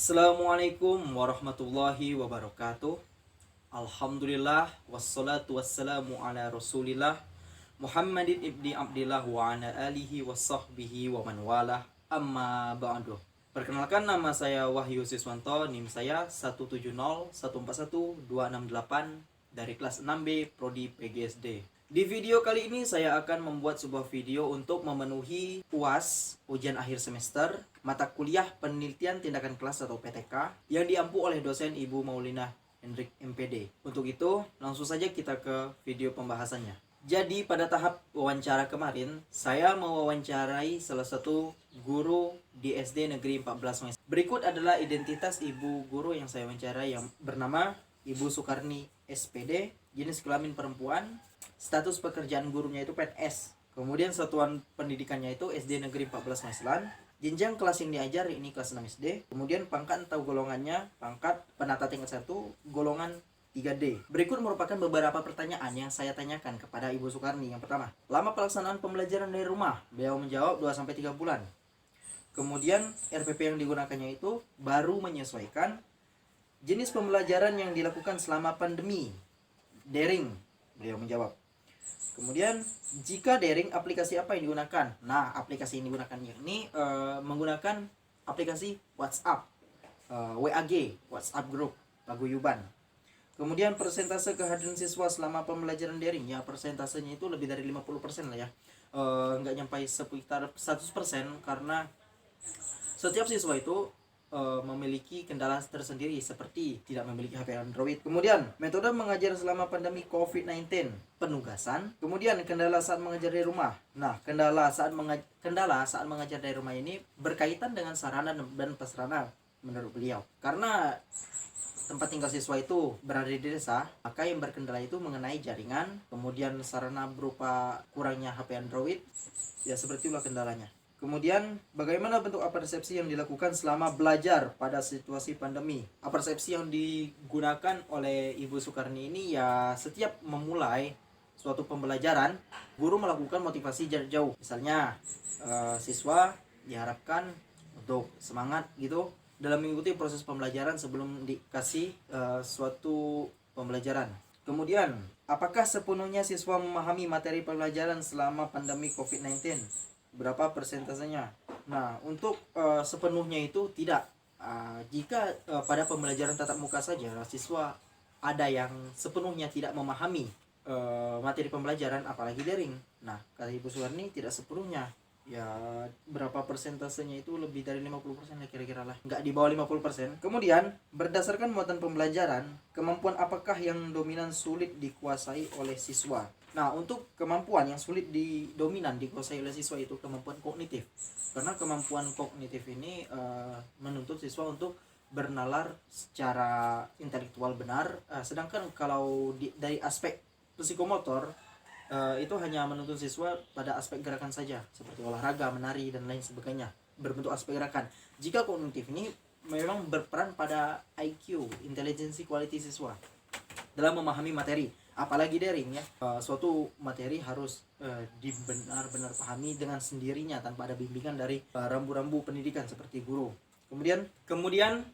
Assalamualaikum warahmatullahi wabarakatuh. Alhamdulillah wassalatu wassalamu ala Rasulillah Muhammadin ibni Abdillah wa ala alihi wa sahbihi wa man walah. Amma ba'du. Perkenalkan, nama saya Wahyu Siswanto, NIM saya 170141268 dari kelas 6B Prodi PGSD. Di video kali ini saya akan membuat sebuah video untuk memenuhi UAS, ujian akhir semester, mata kuliah penelitian tindakan kelas atau PTK yang diampu oleh dosen Ibu Maulina Hendrik MPD. Untuk itu, langsung saja kita ke video pembahasannya. Jadi pada tahap wawancara kemarin, saya mewawancarai salah satu guru di SD Negeri 14 Mes. Berikut adalah identitas ibu guru yang saya wawancarai, yang bernama Ibu Sukarni SPD, jenis kelamin perempuan, status pekerjaan gurunya itu PNS. Kemudian satuan pendidikannya itu SD Negeri 14 Maislan. Jenjang kelas yang diajar ini kelas 6 SD. Kemudian pangkat atau golongannya pangkat penata tingkat 1 golongan 3D. Berikut merupakan beberapa pertanyaan yang saya tanyakan kepada Ibu Sukarni. Yang pertama, lama pelaksanaan pembelajaran dari rumah? Beliau menjawab 2-3 bulan. Kemudian RPP yang digunakannya itu baru menyesuaikan. Jenis pembelajaran yang dilakukan selama pandemi, daring, beliau menjawab. Kemudian jika daring, aplikasi apa yang digunakan? Nah, aplikasi yang digunakan ini menggunakan aplikasi WhatsApp, WAG, WhatsApp Group, Paguyuban. Kemudian persentase kehadiran siswa selama pembelajaran daring, ya persentasenya itu lebih dari 50% lah ya. Nggak nyampai sekitar 100%, karena setiap siswa itu memiliki kendala tersendiri, seperti tidak memiliki HP Android. Kemudian metode mengajar selama pandemi COVID-19, penugasan. Kemudian kendala saat mengajar dari rumah. Nah, kendala saat mengajar dari rumah ini berkaitan dengan sarana dan prasarana menurut beliau. Karena tempat tinggal siswa itu berada di desa, maka yang berkendala itu mengenai jaringan, kemudian sarana berupa kurangnya HP Android. Ya, seperti itulah kendalanya. Kemudian, bagaimana bentuk apersepsi yang dilakukan selama belajar pada situasi pandemi? Apersepsi yang digunakan oleh Ibu Sukarni ini, ya setiap memulai suatu pembelajaran, guru melakukan motivasi jarak jauh. Misalnya, siswa diharapkan untuk semangat gitu dalam mengikuti proses pembelajaran sebelum dikasih suatu pembelajaran. Kemudian, apakah sepenuhnya siswa memahami materi pembelajaran selama pandemi COVID-19? Berapa persentasenya? Nah, untuk sepenuhnya itu tidak. Jika pada pembelajaran tatap muka saja siswa ada yang sepenuhnya tidak memahami materi pembelajaran, apalagi daring. Nah, kata Ibu Sukarni tidak sepenuhnya. Ya, berapa persentasenya itu lebih dari 50% lah kira-kira lah. Nggak di bawah 50%. Kemudian, berdasarkan muatan pembelajaran, kemampuan apakah yang dominan sulit dikuasai oleh siswa? Nah, untuk kemampuan yang sulit dominan dikuasai oleh siswa itu kemampuan kognitif. Karena kemampuan kognitif ini menuntut siswa untuk bernalar secara intelektual benar. Sedangkan kalau dari aspek psikomotor, itu hanya menuntut siswa pada aspek gerakan saja, seperti olahraga, menari, dan lain sebagainya, berbentuk aspek gerakan. Jika kognitif ini memang berperan pada IQ, intelijensi quality siswa, dalam memahami materi. Apalagi daring ya, suatu materi harus dibenar-benar pahami dengan sendirinya tanpa ada bimbingan dari rambu-rambu pendidikan seperti guru. Kemudian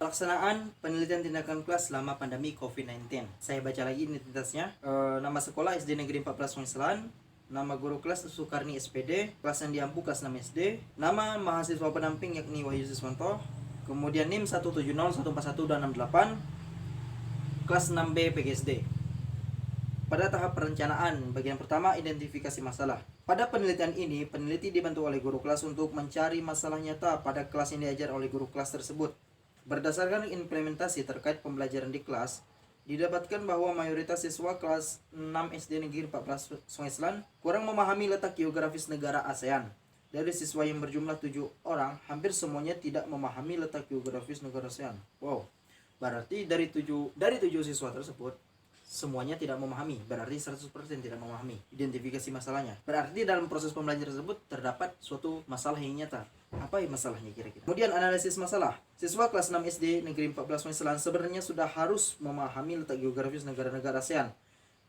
pelaksanaan penelitian tindakan kelas selama pandemi COVID-19. Saya baca lagi identitasnya. Nama sekolah SD Negeri 14 Maislan. Nama guru kelas Sukarni SPD. Kelas yang diampu kelas 6 SD. Nama mahasiswa pendamping yakni Wahyu Siswanto. Kemudian NIM 170141268. Kelas 6B PGSD. Pada tahap perencanaan, bagian pertama identifikasi masalah. Pada penelitian ini, peneliti dibantu oleh guru kelas untuk mencari masalah nyata pada kelas yang diajar oleh guru kelas tersebut. Berdasarkan implementasi terkait pembelajaran di kelas, didapatkan bahwa mayoritas siswa kelas 6 SD Negeri 14 Sungai Selan kurang memahami letak geografis negara ASEAN. Dari siswa yang berjumlah 7 orang, hampir semuanya tidak memahami letak geografis negara ASEAN. Wow, berarti dari 7 siswa tersebut, semuanya tidak memahami, berarti 100% tidak memahami identifikasi masalahnya. Berarti dalam proses pembelajaran tersebut terdapat suatu masalah yang nyata. Apa masalahnya kira-kira? Kemudian analisis masalah. Siswa kelas 6 SD Negeri 14 Maislan sebenarnya sudah harus memahami letak geografis negara-negara ASEAN.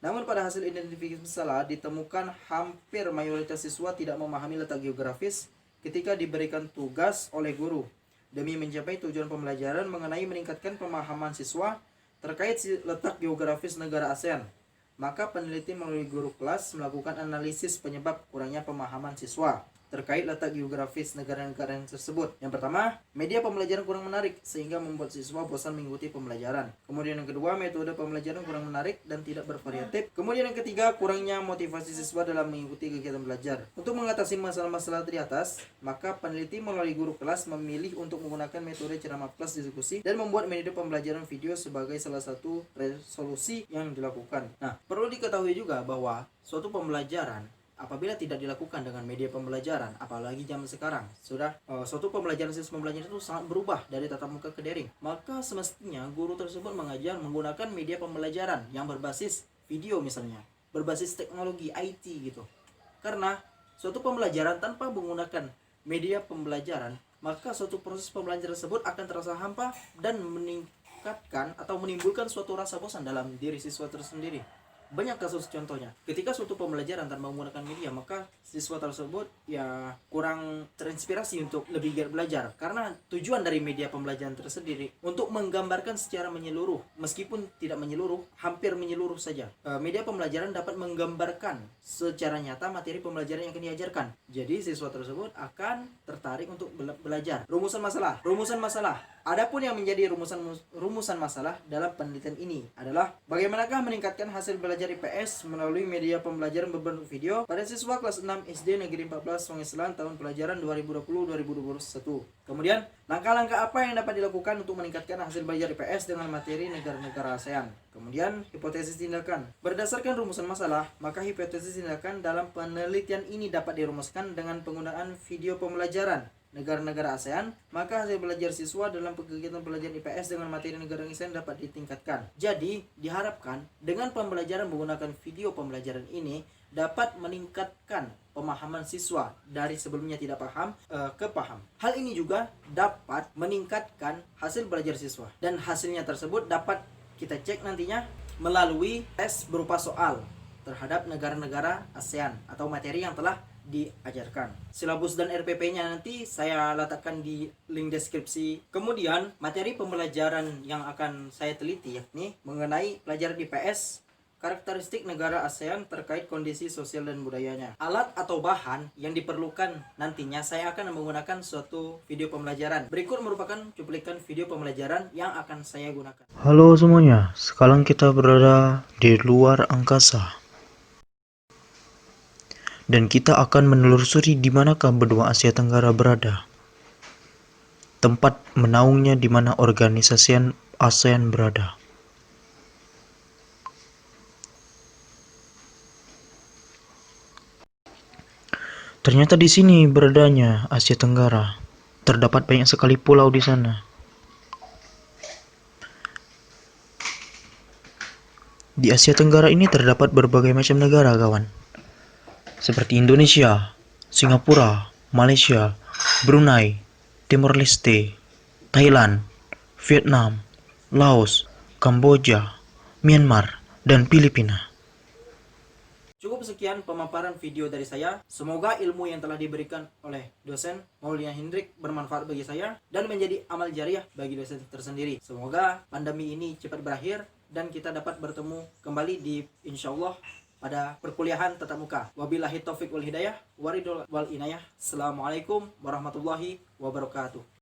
Namun pada hasil identifikasi masalah ditemukan hampir mayoritas siswa tidak memahami letak geografis ketika diberikan tugas oleh guru. demi mencapai tujuan pembelajaran mengenai meningkatkan pemahaman siswa terkait letak geografis negara ASEAN. Maka peneliti melalui guru kelas melakukan analisis penyebab kurangnya pemahaman siswa terkait letak geografis negara-negara tersebut. Yang pertama, media pembelajaran kurang menarik sehingga membuat siswa bosan mengikuti pembelajaran. Kemudian yang kedua, metode pembelajaran kurang menarik dan tidak bervariatif. Kemudian yang ketiga, kurangnya motivasi siswa dalam mengikuti kegiatan belajar. Untuk mengatasi masalah-masalah di atas, maka peneliti melalui guru kelas memilih untuk menggunakan metode ceramah kelas diskusi dan membuat metode pembelajaran video sebagai salah satu resolusi yang dilakukan. Nah, perlu diketahui juga bahwa suatu pembelajaran apabila tidak dilakukan dengan media pembelajaran, apalagi zaman sekarang, suatu pembelajaran sistem pembelajaran itu sangat berubah dari tatap muka ke daring. Maka semestinya guru tersebut mengajar menggunakan media pembelajaran yang berbasis video misalnya, berbasis teknologi IT gitu. Karena suatu pembelajaran tanpa menggunakan media pembelajaran, maka suatu proses pembelajaran tersebut akan terasa hampa dan meningkatkan atau menimbulkan suatu rasa bosan dalam diri siswa tersendiri. Banyak kasus contohnya. Ketika suatu pembelajaran tanpa menggunakan media, maka siswa tersebut ya kurang terinspirasi untuk lebih giat belajar. Karena tujuan dari media pembelajaran tersendiri untuk menggambarkan secara menyeluruh, meskipun tidak menyeluruh, hampir menyeluruh saja. Media pembelajaran dapat menggambarkan secara nyata materi pembelajaran yang akan diajarkan. Jadi siswa tersebut akan tertarik untuk belajar. Rumusan masalah. Adapun yang menjadi rumusan masalah dalam penelitian ini adalah bagaimanakah meningkatkan hasil belajar IPS melalui media pembelajaran berbentuk video pada siswa kelas 6 SD Negeri 14 Sungai Selan tahun pelajaran 2020-2021. Kemudian, langkah-langkah apa yang dapat dilakukan untuk meningkatkan hasil belajar IPS dengan materi negara-negara ASEAN. Kemudian, hipotesis tindakan. Berdasarkan rumusan masalah, maka hipotesis tindakan dalam penelitian ini dapat dirumuskan dengan penggunaan video pembelajaran negara-negara ASEAN, maka hasil belajar siswa dalam kegiatan pembelajaran IPS dengan materi negara ASEAN dapat ditingkatkan. Jadi, diharapkan dengan pembelajaran menggunakan video pembelajaran ini dapat meningkatkan pemahaman siswa dari sebelumnya tidak paham ke paham. Hal ini juga dapat meningkatkan hasil belajar siswa dan hasilnya tersebut dapat kita cek nantinya melalui tes berupa soal terhadap negara-negara ASEAN atau materi yang telah diajarkan. Silabus dan RPP-nya nanti saya letakkan di link deskripsi. Kemudian materi pembelajaran yang akan saya teliti yakni mengenai pelajaran IPS, karakteristik negara ASEAN terkait kondisi sosial dan budayanya. Alat atau bahan yang diperlukan nantinya saya akan menggunakan suatu video pembelajaran. Berikut merupakan cuplikan video pembelajaran yang akan saya gunakan. Halo semuanya, sekarang kita berada di luar angkasa. Dan kita akan menelusuri di manakah benua Asia Tenggara berada. Tempat menaungnya di mana organisasi ASEAN berada. Ternyata di sini beradanya Asia Tenggara. Terdapat banyak sekali pulau di sana. Di Asia Tenggara ini terdapat berbagai macam negara, kawan. Seperti Indonesia, Singapura, Malaysia, Brunei, Timor Leste, Thailand, Vietnam, Laos, Kamboja, Myanmar, dan Filipina. Cukup sekian pemaparan video dari saya. Semoga ilmu yang telah diberikan oleh dosen Maulina Hendrik bermanfaat bagi saya dan menjadi amal jariah bagi dosen tersendiri. Semoga pandemi ini cepat berakhir dan kita dapat bertemu kembali di insyaallah pada perkuliahan tatap muka. Wabillahi taufik wal hidayah, waridul wal inayah. Assalamualaikum warahmatullahi wabarakatuh.